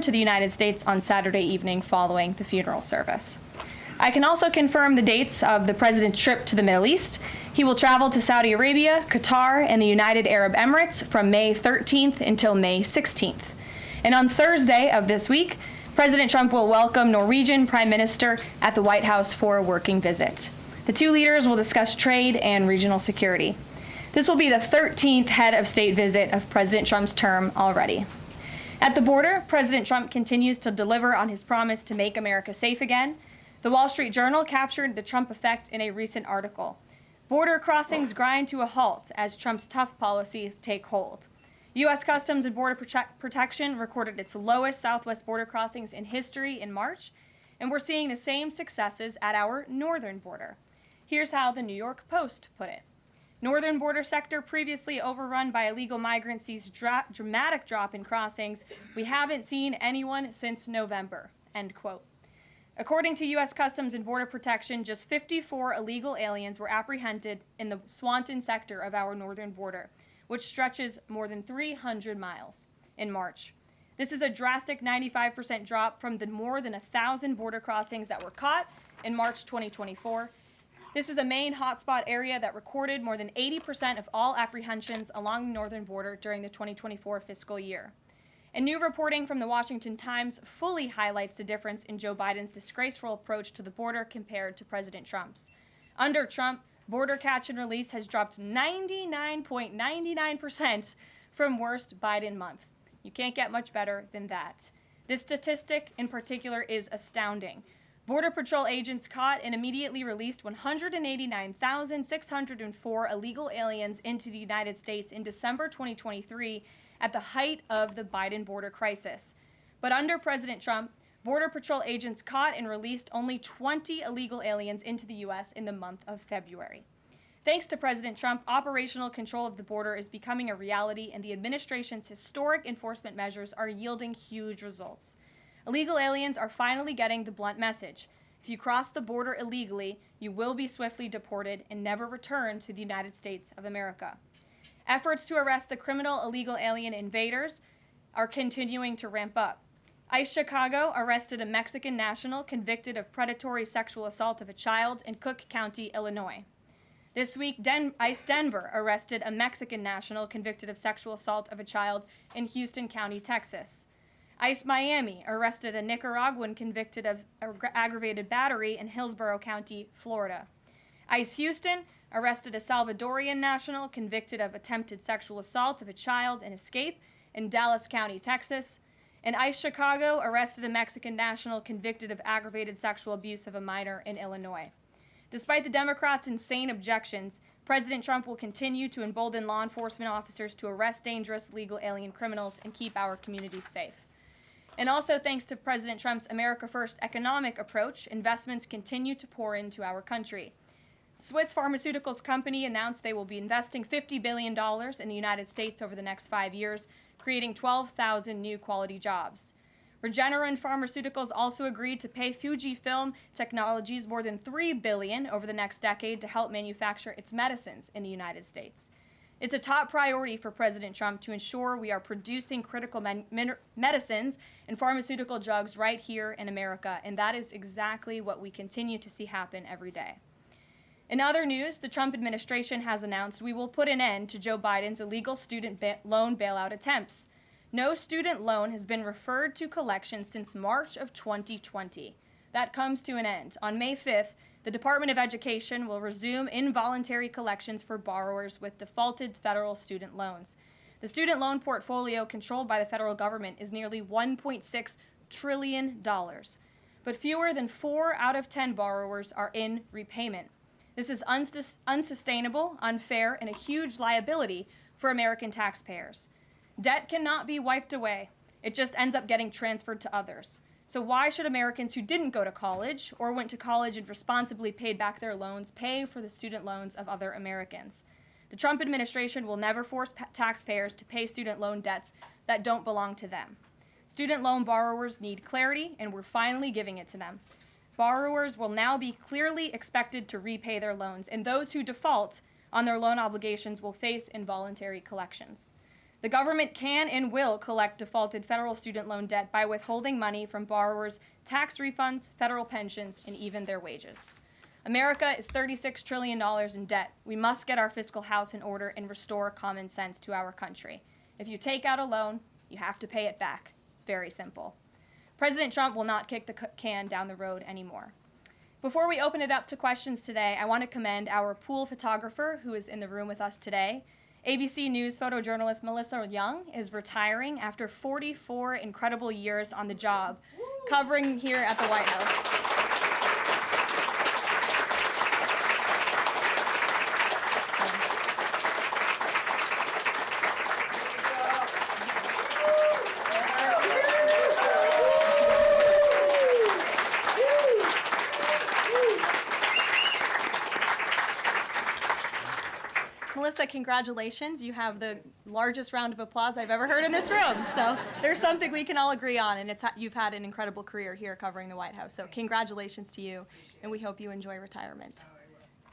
to the United States on Saturday evening following the funeral service. I can also confirm the dates of the president's trip to the Middle East. He will travel to Saudi Arabia, Qatar, and the United Arab Emirates from May 13th until May 16th. And on Thursday of this week, President Trump will welcome Norwegian Prime Minister at the White House for a working visit. The two leaders will discuss trade and regional security. This will be the 13th head of state visit of President Trump's term already. At the border, President Trump continues to deliver on his promise to make America safe again. The Wall Street Journal captured the Trump effect in a recent article. Border crossings grind to a halt as Trump's tough policies take hold. U.S. Customs and Border Protection recorded its lowest southwest border crossings in history in March, and we're seeing the same successes at our northern border. Here's how the New York Post put it. Northern border sector previously overrun by illegal migrants sees dramatic drop in crossings. We haven't seen anyone since November, end quote. According to U.S. Customs and Border Protection, just 54 illegal aliens were apprehended in the Swanton sector of our northern border, which stretches more than 300 miles in March. This is a drastic 95% drop from the more than 1,000 border crossings that were caught in March 2024. This is a main hotspot area that recorded more than 80% of all apprehensions along the northern border during the 2024 fiscal year. And new reporting from the Washington Times fully highlights the difference in Joe Biden's disgraceful approach to the border compared to President Trump's. Under Trump, border catch and release has dropped 99.99% from worst Biden month. You can't get much better than that. This statistic in particular is astounding. Border Patrol agents caught and immediately released 189,604 illegal aliens into the United States in December 2023 at the height of the Biden border crisis. But under President Trump, Border Patrol agents caught and released only 20 illegal aliens into the U.S. in the month of February. Thanks to President Trump, operational control of the border is becoming a reality, and the administration's historic enforcement measures are yielding huge results. Illegal aliens are finally getting the blunt message. If you cross the border illegally, you will be swiftly deported and never return to the United States of America. Efforts to arrest the criminal illegal alien invaders are continuing to ramp up. ICE Chicago arrested a Mexican national convicted of predatory sexual assault of a child in Cook County, Illinois. This week, ICE Denver arrested a Mexican national convicted of sexual assault of a child in Houston County, Texas. ICE Miami arrested a Nicaraguan convicted of aggravated battery in Hillsborough County, Florida. ICE Houston arrested a Salvadorian national convicted of attempted sexual assault of a child in escape in Dallas County, Texas. And ICE Chicago arrested a Mexican national convicted of aggravated sexual abuse of a minor in Illinois. Despite the Democrats' insane objections, President Trump will continue to embolden law enforcement officers to arrest dangerous legal alien criminals and keep our communities safe. And also thanks to President Trump's America First economic approach, investments continue to pour into our country. Swiss pharmaceuticals company announced they will be investing $50 billion in the United States over the next 5 years, creating 12,000 new quality jobs. Regeneron Pharmaceuticals also agreed to pay Fujifilm Technologies more than $3 billion over the next decade to help manufacture its medicines in the United States. It's a top priority for President Trump to ensure we are producing critical medicines and pharmaceutical drugs right here in America, and that is exactly what we continue to see happen every day. In other news, the Trump administration has announced we will put an end to Joe Biden's illegal student loan bailout attempts. No student loan has been referred to collection since March of 2020. That comes to an end. On May 5th, the Department of Education will resume involuntary collections for borrowers with defaulted federal student loans. The student loan portfolio controlled by the federal government is nearly $1.6 trillion, but fewer than 4 out of 10 borrowers are in repayment. This is unsustainable, unfair, and a huge liability for American taxpayers. Debt cannot be wiped away. It just ends up getting transferred to others. So why should Americans who didn't go to college or went to college and responsibly paid back their loans pay for the student loans of other Americans? The Trump administration will never force taxpayers to pay student loan debts that don't belong to them. Student loan borrowers need clarity, and we're finally giving it to them. Borrowers will now be clearly expected to repay their loans, and those who default on their loan obligations will face involuntary collections. The government can and will collect defaulted federal student loan debt by withholding money from borrowers, tax refunds, federal pensions, and even their wages. America is $36 trillion in debt. We must get our fiscal house in order and restore common sense to our country. If you take out a loan, you have to pay it back. It's very simple. President Trump will not kick the can down the road anymore. Before we open it up to questions today, I want to commend our pool photographer who is in the room with us today. ABC News photojournalist Melissa Young is retiring after 44 incredible years on the job, covering here at the White House. Melissa, congratulations. You have the largest round of applause I've ever heard in this room. So there's something we can all agree on, and you've had an incredible career here covering the White House. So congratulations to you, and we hope you enjoy retirement.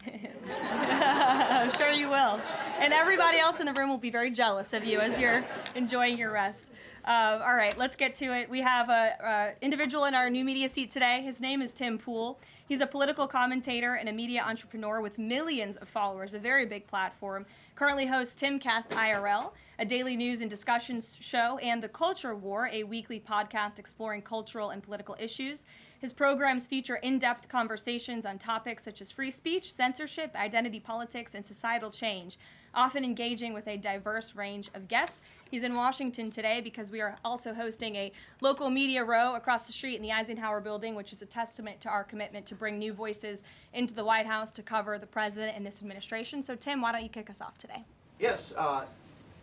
I'm sure you will. And everybody else in the room will be very jealous of you as you're enjoying your rest. All right, let's get to it. We have an individual in our new media seat today. His name is Tim Pool. He's a political commentator and a media entrepreneur with millions of followers, a very big platform. Currently hosts Timcast IRL, a daily news and discussions show, and The Culture War, a weekly podcast exploring cultural and political issues. His programs feature in-depth conversations on topics such as free speech, censorship, identity politics, and societal change, often engaging with a diverse range of guests. He's in Washington today because we are also hosting a local media row across the street in the Eisenhower building, which is a testament to our commitment to bring new voices into the White House to cover the president and this administration. So Tim, why don't you kick us off today? Yes.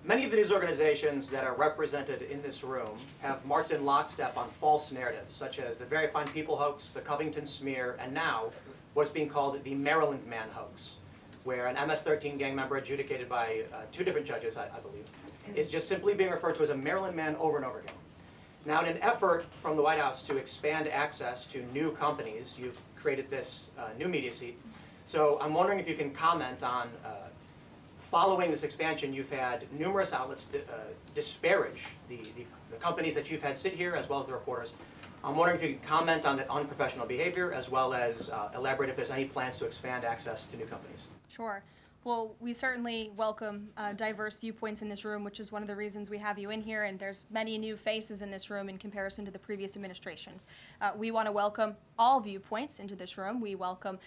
Many of the news organizations that are represented in this room have marched in lockstep on false narratives, such as the Very Fine People hoax, the Covington smear, and now what's being called the Maryland Man hoax, where an MS-13 gang member adjudicated by two different judges, I believe, is just simply being referred to as a Maryland Man over and over again. Now, in an effort from the White House to expand access to new companies, you've created this new media seat. So I'm wondering if you can comment on following this expansion, you've had numerous outlets disparage the companies that you've had sit here, as well as the reporters. I'm wondering if you could comment on the unprofessional behavior, as well as elaborate if there's any plans to expand access to new companies. Sure. Well, we certainly welcome diverse viewpoints in this room, which is one of the reasons we have you in here, and there's many new faces in this room in comparison to the previous administrations. We want to welcome all viewpoints into this room. We welcome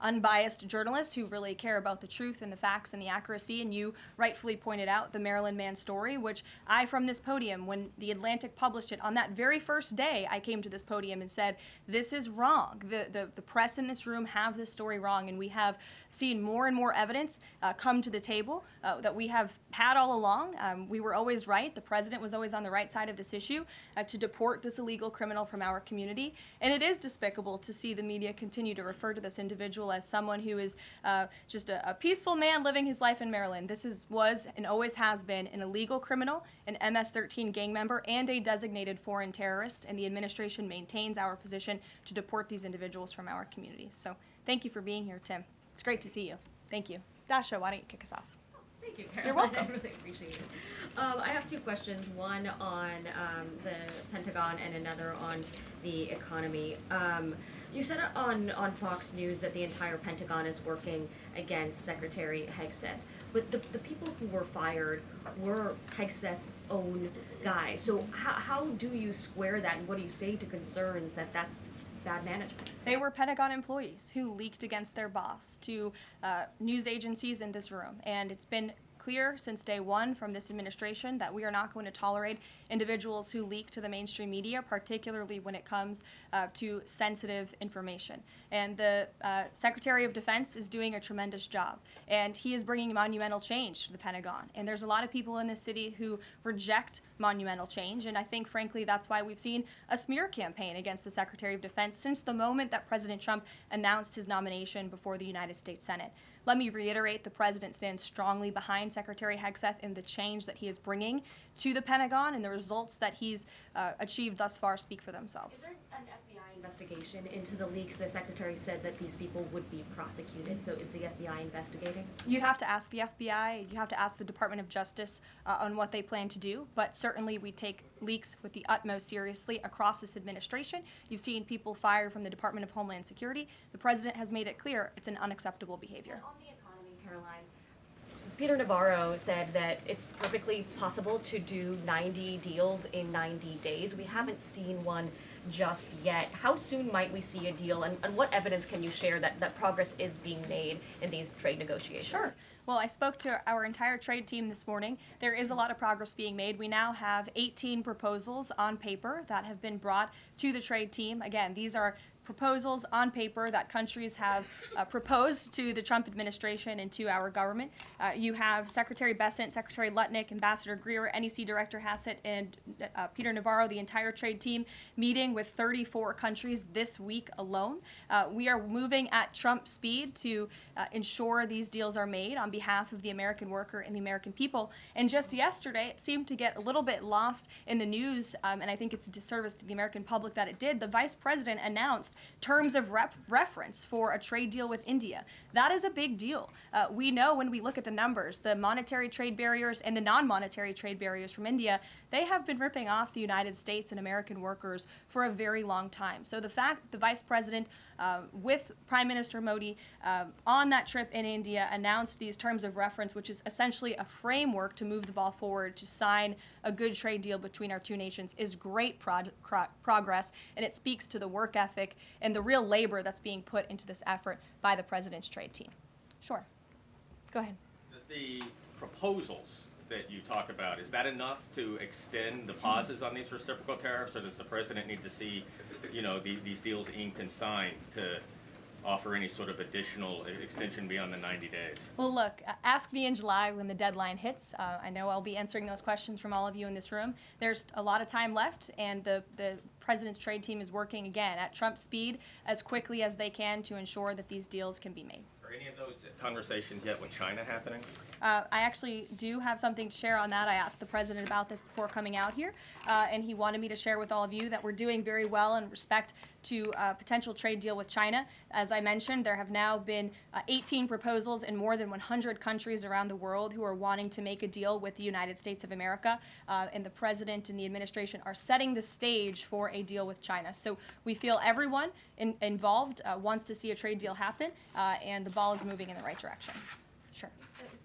unbiased journalists who really care about the truth and the facts and the accuracy, and you rightfully pointed out the Maryland Man story, which I, from this podium, when The Atlantic published it, on that very first day, I came to this podium and said, this is wrong. The press in this room have this story wrong, and we have seen more and more evidence come to the table that we have had all along. We were always right. The president was always on the right side of this issue to deport this illegal criminal from our community. And it is despicable to see the media continue to refer to this individual as someone who is just a peaceful man living his life in Maryland. This was and always has been an illegal criminal, an MS-13 gang member, and a designated foreign terrorist. And the administration maintains our position to deport these individuals from our communities. So thank you for being here, Tim. It's great to see you. Thank you. Dasha, why don't you kick us off? Thank you, Karoline. You're welcome. I really appreciate it. I have two questions, one on the Pentagon and another on the economy. You said on Fox News that the entire Pentagon is working against Secretary Hegseth, but the people who were fired were Hegseth's own guys. So how do you square that, and what do you say to concerns that that's bad management? They were Pentagon employees who leaked against their boss to news agencies in this room. And it's been clear since day one from this administration that we are not going to tolerate individuals who leak to the mainstream media, particularly when it comes to sensitive information. And the Secretary of Defense is doing a tremendous job, and he is bringing monumental change to the Pentagon. And there's a lot of people in this city who reject monumental change, and I think, frankly, that's why we've seen a smear campaign against the Secretary of Defense since the moment that President Trump announced his nomination before the United States Senate. Let me reiterate, the president stands strongly behind Secretary Hegseth in the change that he is bringing to the Pentagon, and the results that he's achieved thus far speak for themselves. Is there an FBI investigation into the leaks? The secretary said that these people would be prosecuted, so is the FBI investigating? You'd have to ask the FBI, you have to ask the Department of Justice on what they plan to do, but certainly we take leaks with the utmost seriously across this administration. You've seen people fired from the Department of Homeland Security. The president has made it clear it's an unacceptable behavior. On the economy, Caroline, Peter Navarro said that it's perfectly possible to do 90 deals in 90 days. We haven't seen one just yet. How soon might we see a deal, and what evidence can you share that progress is being made in these trade negotiations? Sure. Well, I spoke to our entire trade team this morning. There is a lot of progress being made. We now have 18 proposals on paper that have been brought to the trade team. Again, these are proposals on paper that countries have proposed to the Trump administration and to our government. You have Secretary Bessent, Secretary Lutnick, Ambassador Greer, NEC Director Hassett, and Peter Navarro, the entire trade team, meeting with 34 countries this week alone. We are moving at Trump speed to ensure these deals are made on behalf of the American worker and the American people. And just yesterday, it seemed to get a little bit lost in the news, and I think it's a disservice to the American public that it did. The Vice President announced terms of reference for a trade deal with India. That is a big deal. We know when we look at the numbers, the monetary trade barriers and the non-monetary trade barriers from India, they have been ripping off the United States and American workers for a very long time. So the fact that the Vice President, with Prime Minister Modi, on that trip in India, announced these terms of reference, which is essentially a framework to move the ball forward to sign a good trade deal between our two nations, is great progress, and it speaks to the work ethic and the real labor that's being put into this effort by the president's trade team. Sure. Go ahead. Does the proposals that you talk about, is that enough to extend the pauses on these reciprocal tariffs, or does the president need to see, these deals inked and signed to offer any sort of additional extension beyond the 90 days? Well, look, ask me in July when the deadline hits. I know I'll be answering those questions from all of you in this room. There's a lot of time left, and the president's trade team is working again at Trump speed as quickly as they can to ensure that these deals can be made. Are any of those conversations yet with China happening? I actually do have something to share on that. I asked the president about this before coming out here, and he wanted me to share with all of you that we're doing very well in respect to a potential trade deal with China. As I mentioned, there have now been 18 proposals in more than 100 countries around the world who are wanting to make a deal with the United States of America, and the president and the administration are setting the stage for a deal with China. So we feel everyone involved wants to see a trade deal happen, and the ball is moving in the right direction. Sure.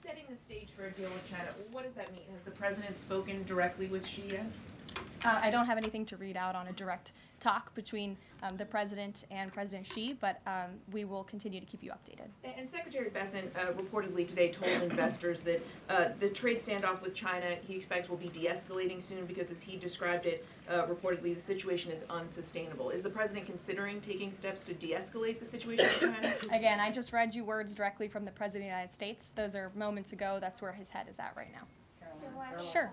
Setting the stage for a deal with China, what does that mean? Has the president spoken directly with Xi yet? I don't have anything to read out on a direct talk between the president and President Xi, but we will continue to keep you updated. And Secretary Bessent reportedly today told investors that the trade standoff with China he expects will be de-escalating soon because, as he described it, reportedly the situation is unsustainable. Is the president considering taking steps to de-escalate the situation with China? Again, I just read you words directly from the President of the United States. Those are moments ago. That's where his head is at right now. Caroline. Sure.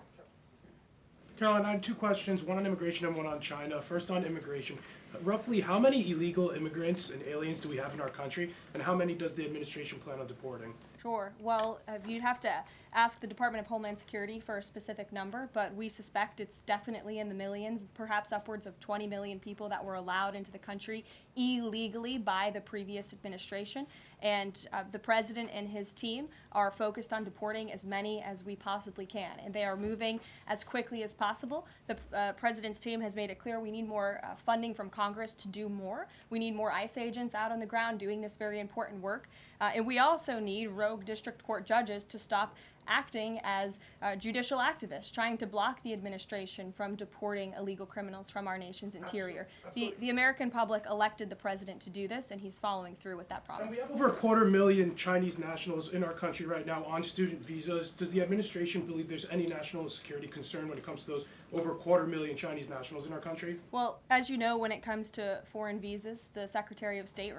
Caroline, I have two questions, one on immigration and one on China. First on immigration. Roughly how many illegal immigrants and aliens do we have in our country, and how many does the administration plan on deporting? Sure. Well, you'd have to ask the Department of Homeland Security for a specific number, but we suspect it's definitely in the millions, perhaps upwards of 20 million people that were allowed into the country illegally by the previous administration. And the president and his team are focused on deporting as many as we possibly can, and they are moving as quickly as possible. The president's team has made it clear we need more funding from Congress to do more. We need more ICE agents out on the ground doing this very important work. And we also need rogue district court judges to stop acting as judicial activists, trying to block the administration from deporting illegal criminals from our nation's interior. The American public elected the president to do this, and he's following through with that promise. And we have over 250,000 Chinese nationals in our country right now on student visas. Does the administration believe there's any national security concern when it comes to those over 250,000 Chinese nationals in our country? Well, as you know, when it comes to foreign visas, the Secretary of State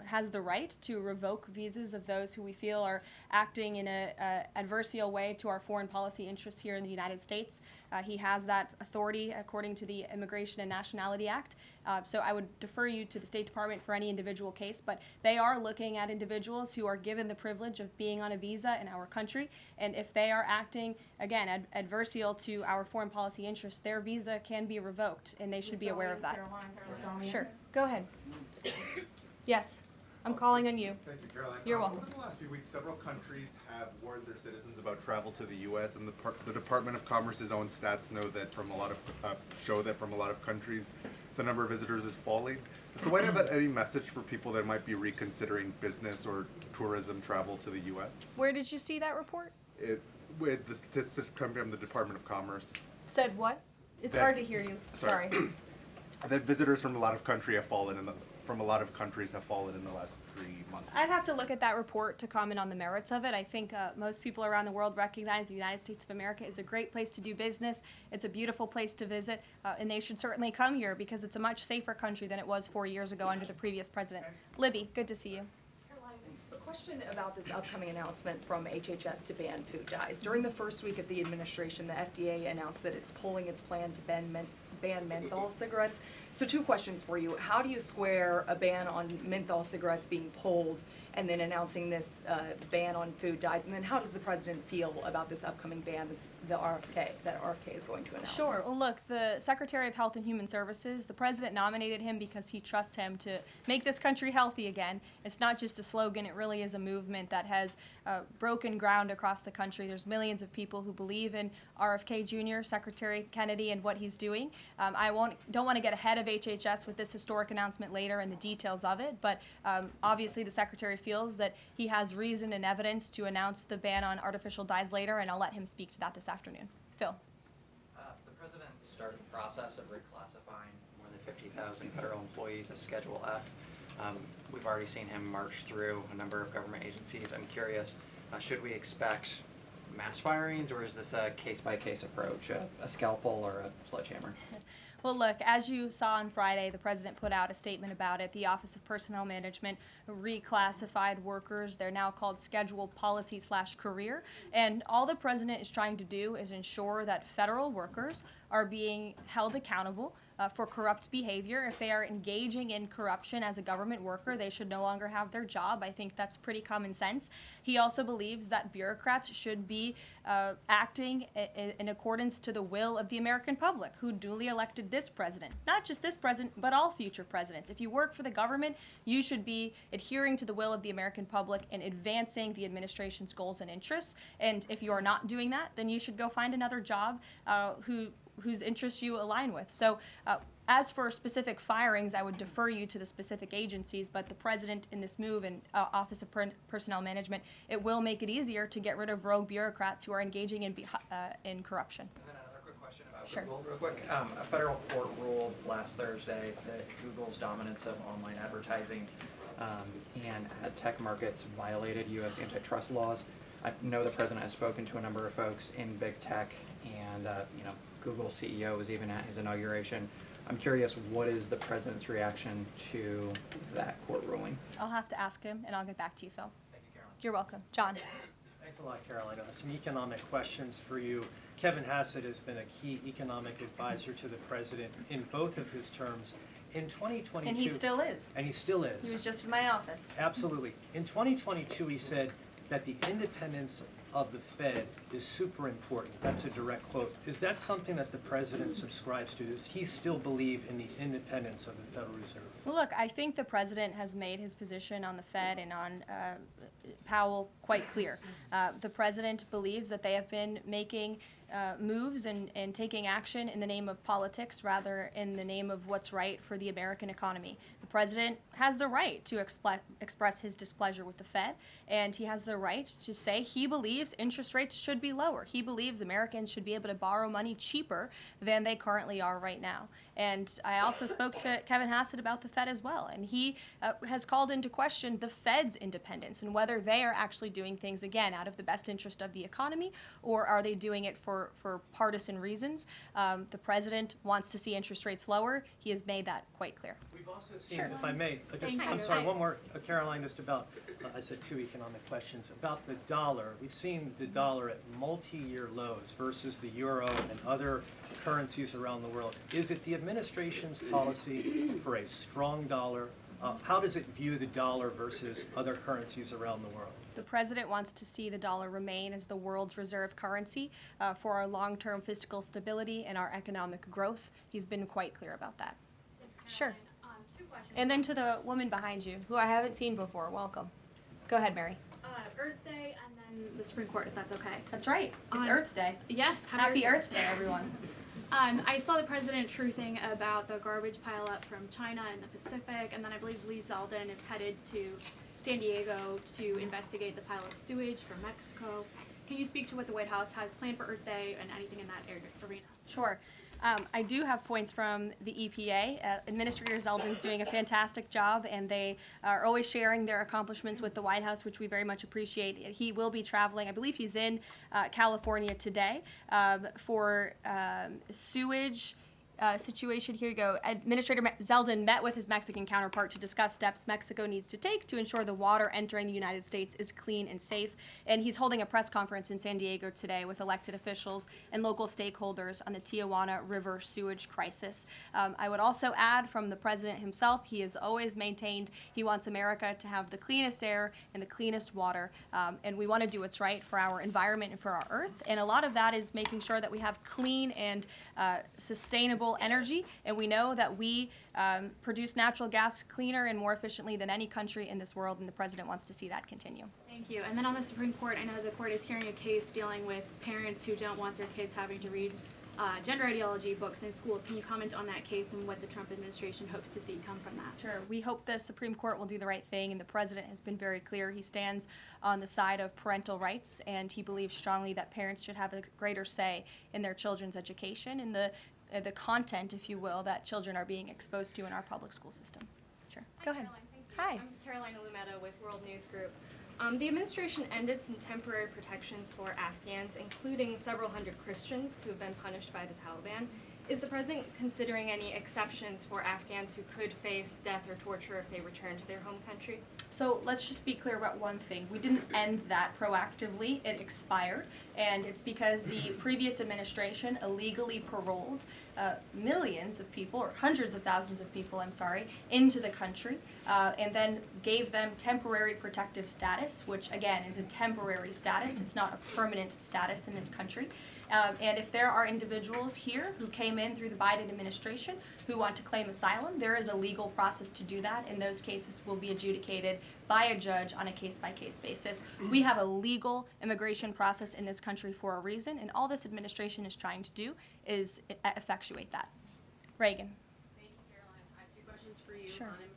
has the right to revoke visas of those who we feel are acting in a adversarial way to our foreign policy interests here in the United States. He has that authority according to the Immigration and Nationality Act. So I would defer you to the State Department for any individual case, but they are looking at individuals who are given the privilege of being on a visa in our country, and if they are acting, again, adversarial to our foreign policy interests, their visa can be revoked, and they should be aware of that. Sure, go ahead. Yes, I'm calling on you. Thank you, Caroline. You're welcome. Over the last few weeks, several countries have warned their citizens about travel to the U.S., and the Department of Commerce's own stats know that show that from a lot of countries, the number of visitors is falling. Does the White House have any message for people that might be reconsidering business or tourism travel to the U.S.? Where did you see that report? With the statistics coming from the Department of Commerce, Said what? It's That- hard to hear you. Sorry. that visitors from a lot of countries have fallen in the last 3 months. I'd have to look at that report to comment on the merits of it. I think most people around the world recognize the United States of America is a great place to do business. It's a beautiful place to visit, and they should certainly come here because it's a much safer country than it was 4 years ago under the previous president. Libby, good to see you. Caroline, a question about this upcoming announcement from HHS to ban food dyes. During the first week of the administration, the FDA announced that it's pulling its plan to ban menthol cigarettes. So 2 questions for you. How do you square a ban on menthol cigarettes being pulled and then announcing this ban on food dyes? And then how does the president feel about this upcoming ban that RFK is going to announce? Sure. Well, look, the Secretary of Health and Human Services, the president nominated him because he trusts him to make this country healthy again. It's not just a slogan. It really is a movement that has broken ground across the country. There's millions of people who believe in RFK Jr., Secretary Kennedy, and what he's doing. I don't want to get ahead of HHS with this historic announcement later and the details of it, but obviously the Secretary feels that he has reason and evidence to announce the ban on artificial dyes later, and I'll let him speak to that this afternoon. Phil. The president started the process of reclassifying more than 50,000 federal employees as Schedule F. We've already seen him march through a number of government agencies. I'm curious, should we expect mass firings, or is this a case-by-case approach, a scalpel or a sledgehammer? Well, look, as you saw on Friday, the president put out a statement about it. The Office of Personnel Management reclassified workers. They're now called scheduled policy/career. And all the president is trying to do is ensure that federal workers are being held accountable for corrupt behavior. If they are engaging in corruption as a government worker, they should no longer have their job. I think that's pretty common sense. He also believes that bureaucrats should be acting in accordance to the will of the American public, who duly elected this president. Not just this president, but all future presidents. If you work for the government, you should be adhering to the will of the American public and advancing the administration's goals and interests. And if you are not doing that, then you should go find another job whose interests you align with. So as for specific firings, I would defer you to the specific agencies, but the president in this move and Office of Personnel Management, it will make it easier to get rid of rogue bureaucrats who are engaging in corruption. And then another quick question about Sure. Google, real quick. A federal court ruled last Thursday that Google's dominance of online advertising and ad tech markets violated U.S. antitrust laws. I know the president has spoken to a number of folks in big tech, and Google's CEO was even at his inauguration. I'm curious, what is the president's reaction to that court ruling? I'll have to ask him, and I'll get back to you, Phil. Thank you, Caroline. You're welcome. John. Thanks a lot, Caroline. Some economic questions for you. Kevin Hassett has been a key economic advisor to the president in both of his terms. In 2022... And he still is. And he still is. He was just in my office. Absolutely. In 2022, he said that the independence of the Fed is super important. That's a direct quote. Is that something that the president subscribes to? Does he still believe in the independence of the Federal Reserve? Well, look, I think the president has made his position on the Fed and on Powell quite clear. The president believes that they have been making moves and taking action in the name of politics rather in the name of what's right for the American economy. The president has the right to express his displeasure with the Fed, and he has the right to say he believes interest rates should be lower. He believes Americans should be able to borrow money cheaper than they currently are right now. And I also spoke to Kevin Hassett about the Fed as well, and he has called into question the Fed's independence and whether they are actually doing things, again, out of the best interest of the economy, or are they doing it for for partisan reasons. The president wants to see interest rates lower. He has made that quite clear. We've also seen, Sure. if I may, Thank I'm you. sorry, one more, Caroline, just about, I said 2 economic questions. About the dollar, we've seen the dollar at multi-year lows versus the euro and other currencies around the world. Is it the administration's policy for a strong dollar? How does it view the dollar versus other currencies around the world? The president wants to see the dollar remain as the world's reserve currency for our long-term fiscal stability and our economic growth. He's been quite clear about that. Sure. 2 questions. And then to the woman behind you, who I haven't seen before, welcome. Go ahead, Mary. Earth Day and then the Supreme Court, if that's okay. That's right. It's On- Earth Day. Yes. Happy Earth Day, everyone. I saw the president truthing about the garbage pileup from China in the Pacific, and then I believe Lee Zeldin is headed to San Diego to investigate the pile of sewage from Mexico. Can you speak to what the White House has planned for Earth Day and anything in that arena? Sure. I do have points from the EPA. Administrator Zeldin's doing a fantastic job, and they are always sharing their accomplishments with the White House, which we very much appreciate. He will be traveling. I believe he's in California today for sewage situation. Here you go. Administrator Zeldin met with his Mexican counterpart to discuss steps Mexico needs to take to ensure the water entering the United States is clean and safe. And he's holding a press conference in San Diego today with elected officials and local stakeholders on the Tijuana River sewage crisis. I would also add from the president himself, he has always maintained he wants America to have the cleanest air and the cleanest water. And we want to do what's right for our environment and for our earth. And a lot of that is making sure that we have clean and sustainable energy, and we know that we produce natural gas cleaner and more efficiently than any country in this world, and the president wants to see that continue. Thank you. And then on the Supreme Court, I know the court is hearing a case dealing with parents who don't want their kids having to read gender ideology books in schools. Can you comment on that case and what the Trump administration hopes to see come from that? Sure. We hope the Supreme Court will do the right thing, and the president has been very clear. He stands on the side of parental rights, and he believes strongly that parents should have a greater say in their children's education and the content, if you will, that children are being exposed to in our public school system. Sure. Go ahead. Caroline, thank you. Hi. I'm Karoline Leavitt with World News Group. The administration ended some temporary protections for Afghans, including several hundred Christians who have been punished by the Taliban. Is the president considering any exceptions for Afghans who could face death or torture if they return to their home country? So let's just be clear about one thing. We didn't end that proactively. It expired, and it's because the previous administration illegally paroled millions of people, or hundreds of thousands of people, into the country, and then gave them temporary protective status, which again is a temporary status. It's not a permanent status in this country. And if there are individuals here who came in through the Biden administration who want to claim asylum, there is a legal process to do that, and those cases will be adjudicated by a judge on a case-by-case basis. We have a legal immigration process in this country for a reason, and all this administration is trying to do is effectuate that. Reagan. Thank you, Caroline. I have 2 questions for you Sure. on immigration.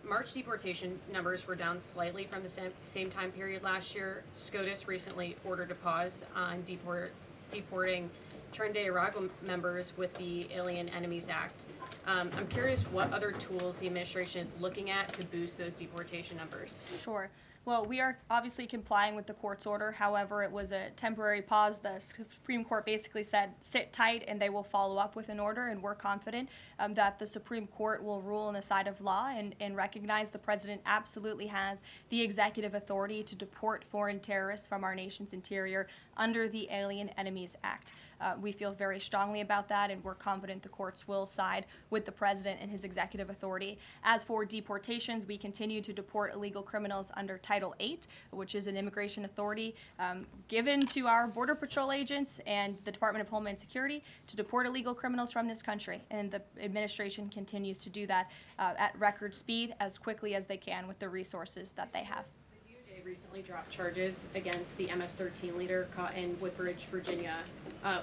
March deportation numbers were down slightly from the same time period last year. SCOTUS recently ordered a pause on deporting Trinidad members with the Alien Enemies Act. I'm curious what other tools the administration is looking at to boost those deportation numbers. Sure. Well, we are obviously complying with the court's order. However, it was a temporary pause. The Supreme Court basically said, sit tight, and they will follow up with an order, and we're confident that the Supreme Court will rule on the side of law and recognize the president absolutely has the executive authority to deport foreign terrorists from our nation's interior under the Alien Enemies Act. We feel very strongly about that, and we're confident the courts will side with the president and his executive authority. As for deportations, we continue to deport illegal criminals under Title VIII, which is an immigration authority given to our Border Patrol agents and the Department of Homeland Security to deport illegal criminals from this country. And the administration continues to do that at record speed as quickly as they can with the resources that they have. They recently dropped charges against the MS-13 leader caught in Woodbridge, Virginia,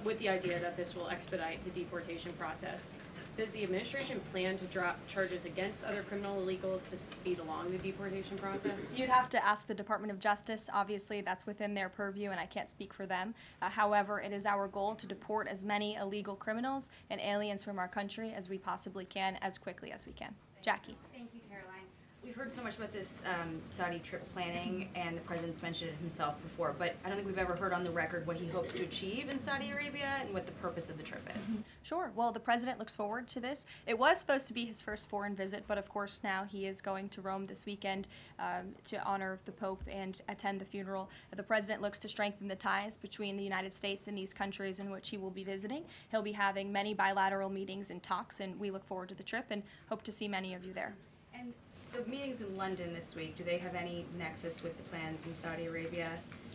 with the idea that this will expedite the deportation process. Does the administration plan to drop charges against other criminal illegals to speed along the deportation process? You'd have to ask the Department of Justice. Obviously, that's within their purview, and I can't speak for them. However, it is our goal to deport as many illegal criminals and aliens from our country as we possibly can, as quickly as we can. Jackie. Thank you, Caroline. We've heard so much about this Saudi trip planning, and the president's mentioned it himself before, but I don't think we've ever heard on the record what he hopes to achieve in Saudi Arabia and what the purpose of the trip is. Sure. Well, the president looks forward to this. It was supposed to be his first foreign visit, but of course now he is going to Rome this weekend to honor the Pope and attend the funeral. The president looks to strengthen the ties between the United States and these countries in which he will be visiting. He'll be having many bilateral meetings and talks, and we look forward to the trip and hope to see many of you there. And the meetings in London this week, do they have any nexus with the plans in Saudi Arabia?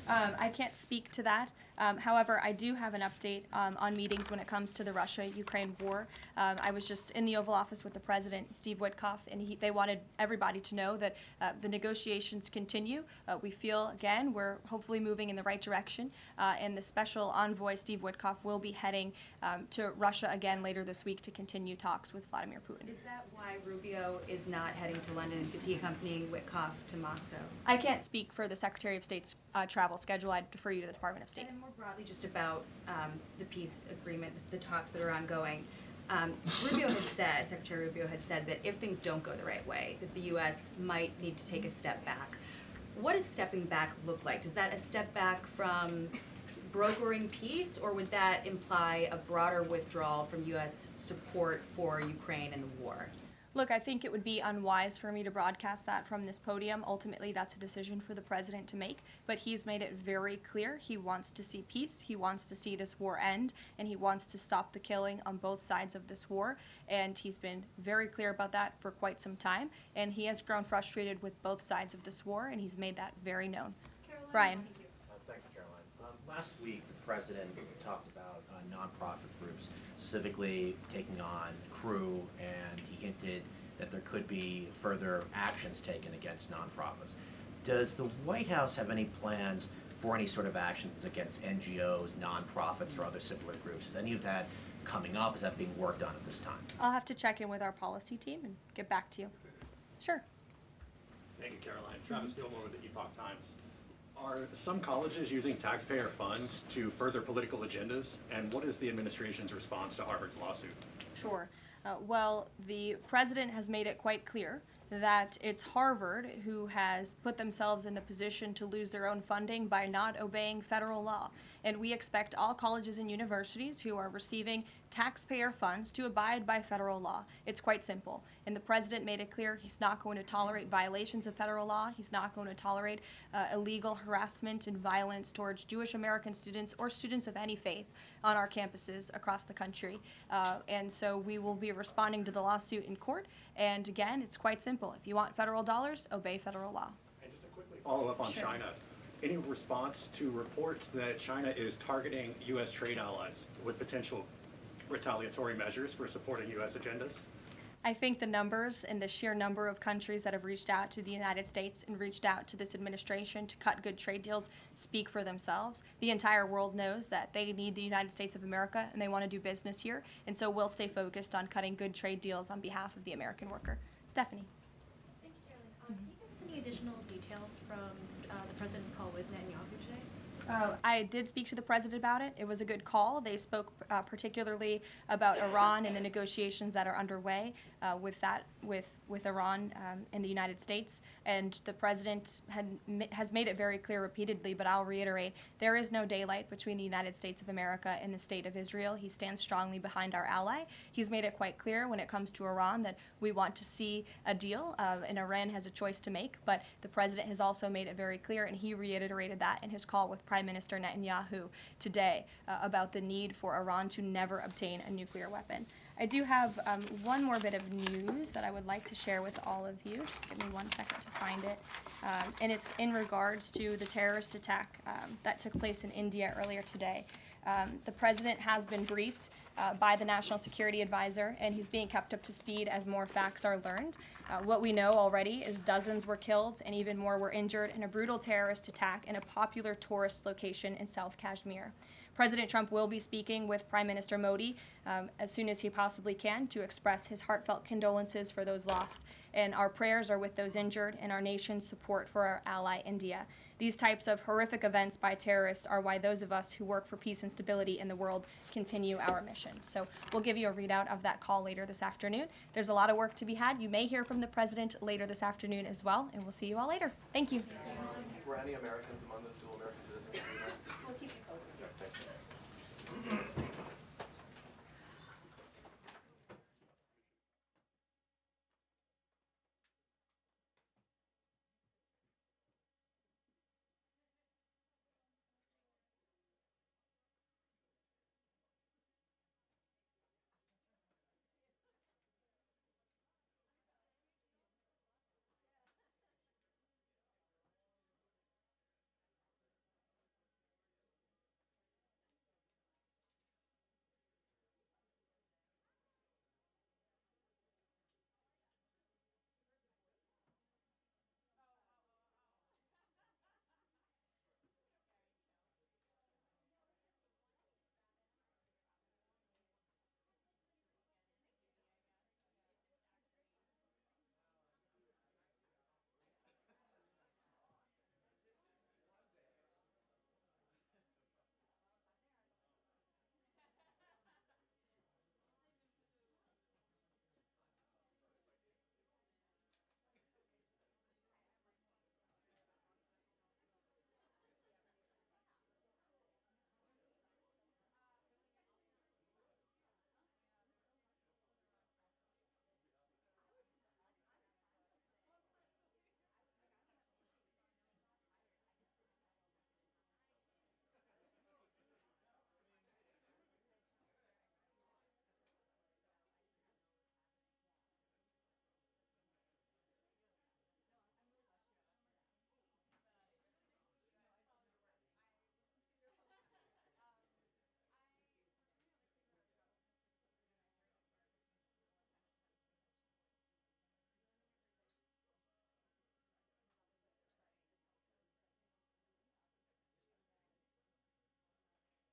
I can't speak to that. However, I do have an update on meetings when it comes to the Russia-Ukraine war. I was just in the Oval Office with the President, Steve Witkoff, and they wanted everybody to know that the negotiations continue. We feel, again, we're hopefully moving in the right direction, and the special envoy, Steve Witkoff, will be heading to Russia again later this week to continue talks with Vladimir Putin. Is that why Rubio is not heading to London? Is he accompanying Witkoff to Moscow? I can't speak for the Secretary of State's travel schedule. I'd defer you to the Department of State. And then more broadly, just about the peace agreement, the talks that are ongoing. Secretary Rubio had said that if things don't go the right way, that the U.S. might need to take a step back. What does stepping back look like? Is that a step back from brokering peace, or would that imply a broader withdrawal from U.S. support for Ukraine and the war? Look, I think it would be unwise for me to broadcast that from this podium. Ultimately, that's a decision for the president to make, but he's made it very clear he wants to see peace, he wants to see this war end, and he wants to stop the killing on both sides of this war, and he's been very clear about that for quite some time, and he has grown frustrated with both sides of this war, and he's made that very known. Karoline, Brian. Thank you, Caroline. Last week, the president talked about nonprofit groups, specifically taking on crew, and he hinted that there could be further actions taken against nonprofits. Does the White House have any plans for any sort of actions against NGOs, nonprofits, or other similar groups? Is any of that coming up? Is that being worked on at this time? I'll have to check in with our policy team and get back to you. Sure. Thank you, Caroline. Travis Gilmore with the Epoch Times. Are some colleges using taxpayer funds to further political agendas? And what is the administration's response to Harvard's lawsuit? Sure. Well, the president has made it quite clear that it's Harvard who has put themselves in the position to lose their own funding by not obeying federal law. And we expect all colleges and universities who are receiving taxpayer funds to abide by federal law. It's quite simple. And the president made it clear he's not going to tolerate violations of federal law. He's not going to tolerate illegal harassment and violence towards Jewish American students or students of any faith on our campuses across the country. And so we will be responding to the lawsuit in court. And again, it's quite simple. If you want federal dollars, obey federal law. And just to quickly follow up on China, any response to reports that China is targeting U.S. trade allies with potential retaliatory measures for supporting U.S. agendas? I think the numbers and the sheer number of countries that have reached out to the United States and reached out to this administration to cut good trade deals speak for themselves. The entire world knows that they need the United States of America and they want to do business here, and so we'll stay focused on cutting good trade deals on behalf of the American worker. Stephanie. Thank you, Caroline. Can you give us any additional details from the president's call with Netanyahu today? I did speak to the president about it. It was a good call. They spoke particularly about Iran and the negotiations that are underway with Iran and the United States. And the president has made it very clear repeatedly, but I'll reiterate, there is no daylight between the United States of America and the state of Israel. He stands strongly behind our ally. He's made it quite clear when it comes to Iran that we want to see a deal, and Iran has a choice to make. But the president has also made it very clear, and he reiterated that in his call with Prime Minister Netanyahu today about the need for Iran to never obtain a nuclear weapon. I do have one more bit of news that I would like to share with all of you. Just give me 1 second to find it. And it's in regards to the terrorist attack that took place in India earlier today. The president has been briefed by the National Security Advisor, and he's being kept up to speed as more facts are learned. What we know already is dozens were killed and even more were injured in a brutal terrorist attack in a popular tourist location in South Kashmir. President Trump will be speaking with Prime Minister Modi as soon as he possibly can to express his heartfelt condolences for those lost. And our prayers are with those injured and our nation's support for our ally, India. These types of horrific events by terrorists are why those of us who work for peace and stability in the world continue our mission. So we'll give you a readout of that call later this afternoon. There's a lot of work to be had. You may hear from the president later this afternoon as well, and we'll see you all later. Thank you. Were any Americans among those dual American citizens? We'll keep you posted. Yeah, thanks.